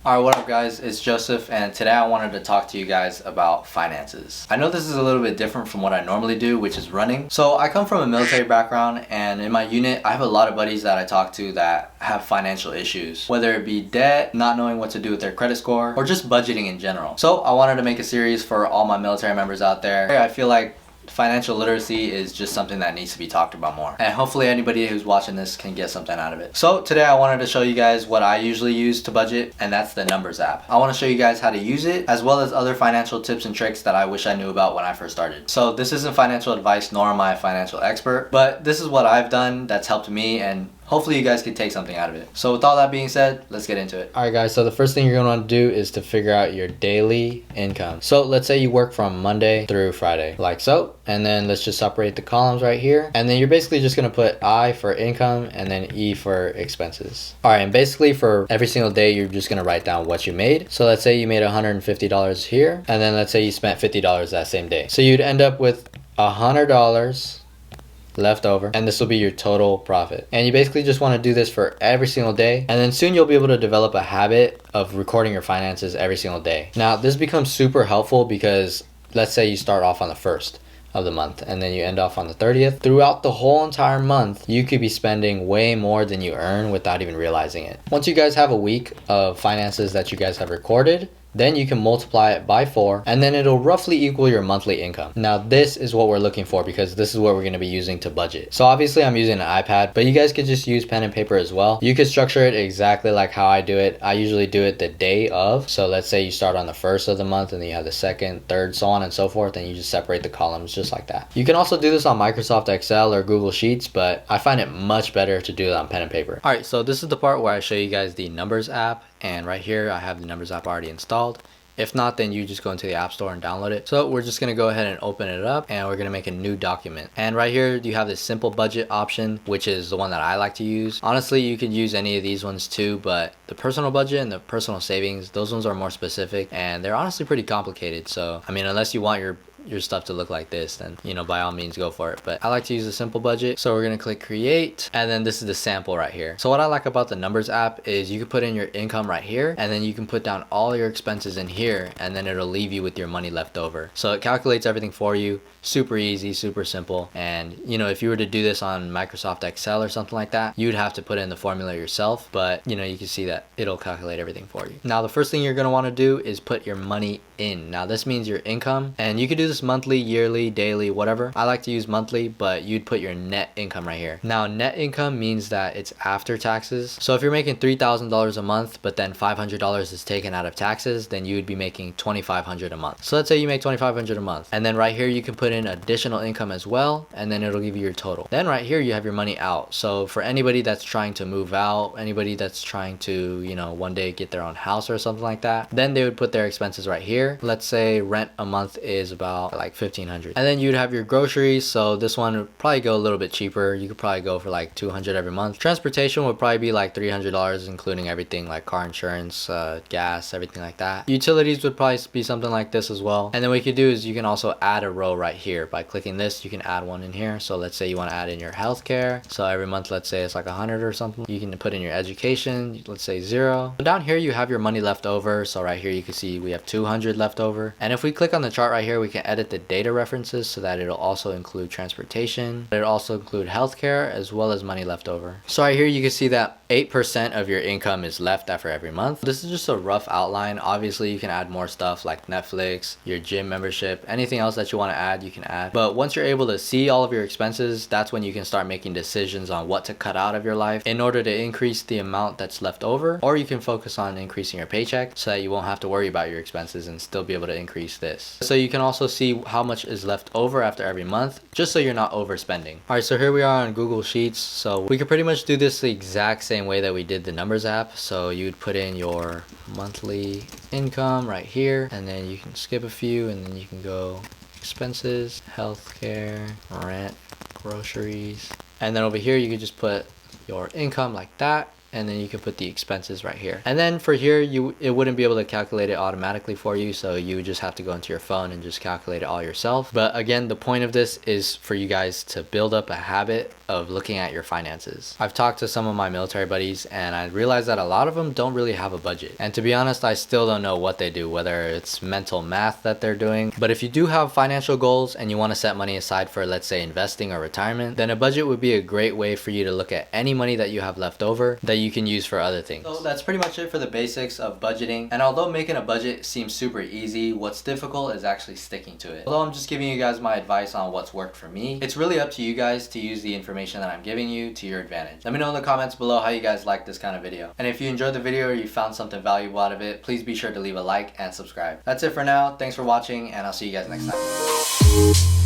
Alright, what up guys, it's Joseph and today I wanted to talk to you guys about finances. I know this is a little bit different from what I normally do, which is running. So I come from a military background, and in my unit I have a lot of buddies that I talk to that have financial issues. Whether it be debt, not knowing what to do with their credit score, or just budgeting in general. So I wanted to make a series for all my military members out there. I feel like financial literacy is just something that needs to be talked about more, and hopefully anybody who's watching this can get something out of it. So today I wanted to show you guys what I usually use to budget, and that's the Numbers app. I want to show you guys how to use it, as well as other financial tips and tricks that I wish I knew about when I first started. So this isn't financial advice, nor am I a financial expert, but this is what I've done that's helped me, and hopefully you guys can take something out of it. So with all that being said, let's get into it. Alright guys, so the first thing you're going to want to do is to figure out your daily income. So let's say you work from Monday through Friday, like so. And then let's just separate the columns right here. And then you're basically just going to put I for income and then E for expenses. Alright, and basically for every single day, you're just going to write down what you made. So let's say you made $150 here. And then let's say you spent $50 that same day. So you'd end up with $100 left over, and this will be your total profit. And you basically just want to do this for every single day, and then soon you'll be able to develop a habit of recording your finances every single day. Now this becomes super helpful because let's say you start off on the 1st of the month and then you end off on the 30th. Throughout the whole entire month, you could be spending way more than you earn without even realizing it. Once you guys have a week of finances that you guys have recorded, then you can multiply it by 4, and then it'll roughly equal your monthly income. Now this is what we're looking for because this is what we're going to be using to budget. So obviously I'm using an iPad, but you guys could just use pen and paper as well. You could structure it exactly like how I do it. I usually do it the day of. So let's say you start on the 1st of the month and then you have the 2nd, 3rd, so on and so forth, and you just separate the columns just like that. You can also do this on Microsoft Excel or Google Sheets, but I find it much better to do it on pen and paper. Alright, so this is the part where I show you guys the Numbers app. And right here I have the Numbers app already installed. If not, then you just go into the App Store and download it. So we're just going to go ahead and open it up, and we're going to make a new document. And right here you have this simple budget option, which is the one that I like to use. Honestly, you could use any of these ones too, but the personal budget and the personal savings, those ones are more specific, and they're honestly pretty complicated. So I mean, unless you want your stuff to look like this, then by all means go for it. But I like to use a simple budget, so we're gonna click create, and then this is the sample right here. So what I like about the Numbers app is you can put in your income right here, and then you can put down all your expenses in here, and then it'll leave you with your money left over. So it calculates everything for you. Super easy, super simple. And if you were to do this on Microsoft Excel or something like that, you'd have to put in the formula yourself, but you can see that it'll calculate everything for you. Now the first thing you're going to want to do is put your money in. Now this means your income, and you could do this monthly, yearly, daily, whatever. I like to use monthly, but you'd put your net income right here. Now net income means that it's after taxes. So if you're making $3,000 a month, but then $500 is taken out of taxes, then you would be making $2,500 a month. So let's say you make $2,500 a month, and then right here you can put in additional income as well, and then it'll give you your total. Then right here you have your money out. So for anybody that's trying to move out, anybody that's trying to one day get their own house or something like that, then they would put their expenses right here. Let's say rent a month is about like $1,500, and then you'd have your groceries. So this one would probably go a little bit cheaper. You could probably go for like $200 every month. Transportation would probably be like $300, including everything like car insurance, gas, everything like that. Utilities would probably be something like this as well. And then what you could do is you can also add a row right here. By clicking this, you can add one in here. So let's say you want to add in your healthcare. So every month, let's say it's like 100 or something. You can put in your education, let's say 0. So down here you have your money left over. So right here you can see we have 200 left over. And if we click on the chart right here, we can edit the data references so that it'll also include transportation. It'll also include healthcare as well as money left over. So right here you can see that 8% of your income is left after every month. This is just a rough outline. Obviously you can add more stuff like Netflix, your gym membership, anything else that you want to add, you can add. But once you're able to see all of your expenses, that's when you can start making decisions on what to cut out of your life in order to increase the amount that's left over, or you can focus on increasing your paycheck so that you won't have to worry about your expenses and still be able to increase this. So you can also see how much is left over after every month, just so you're not overspending. Alright, so here we are on Google Sheets. So we could pretty much do this the exact same way that we did the Numbers app. So you'd put in your monthly income right here, and then you can skip a few, and then you can go expenses, healthcare, rent, groceries, and then over here you could just put your income like that. and then you can put the expenses right here. And then for here, it wouldn't be able to calculate it automatically for you, so you would just have to go into your phone and just calculate it all yourself. But again, the point of this is for you guys to build up a habit of looking at your finances. I've talked to some of my military buddies and I realized that a lot of them don't really have a budget. And to be honest, I still don't know what they do, whether it's mental math that they're doing. But if you do have financial goals and you want to set money aside for, let's say, investing or retirement, then a budget would be a great way for you to look at any money that you have left over that you can use for other things. So that's pretty much it for the basics of budgeting. And although making a budget seems super easy, what's difficult is actually sticking to it. Although I'm just giving you guys my advice on what's worked for me, it's really up to you guys to use the information that I'm giving you to your advantage. Let me know in the comments below how you guys like this kind of video. And if you enjoyed the video or you found something valuable out of it, please be sure to leave a like and subscribe. That's it for now. Thanks for watching, and I'll see you guys next time.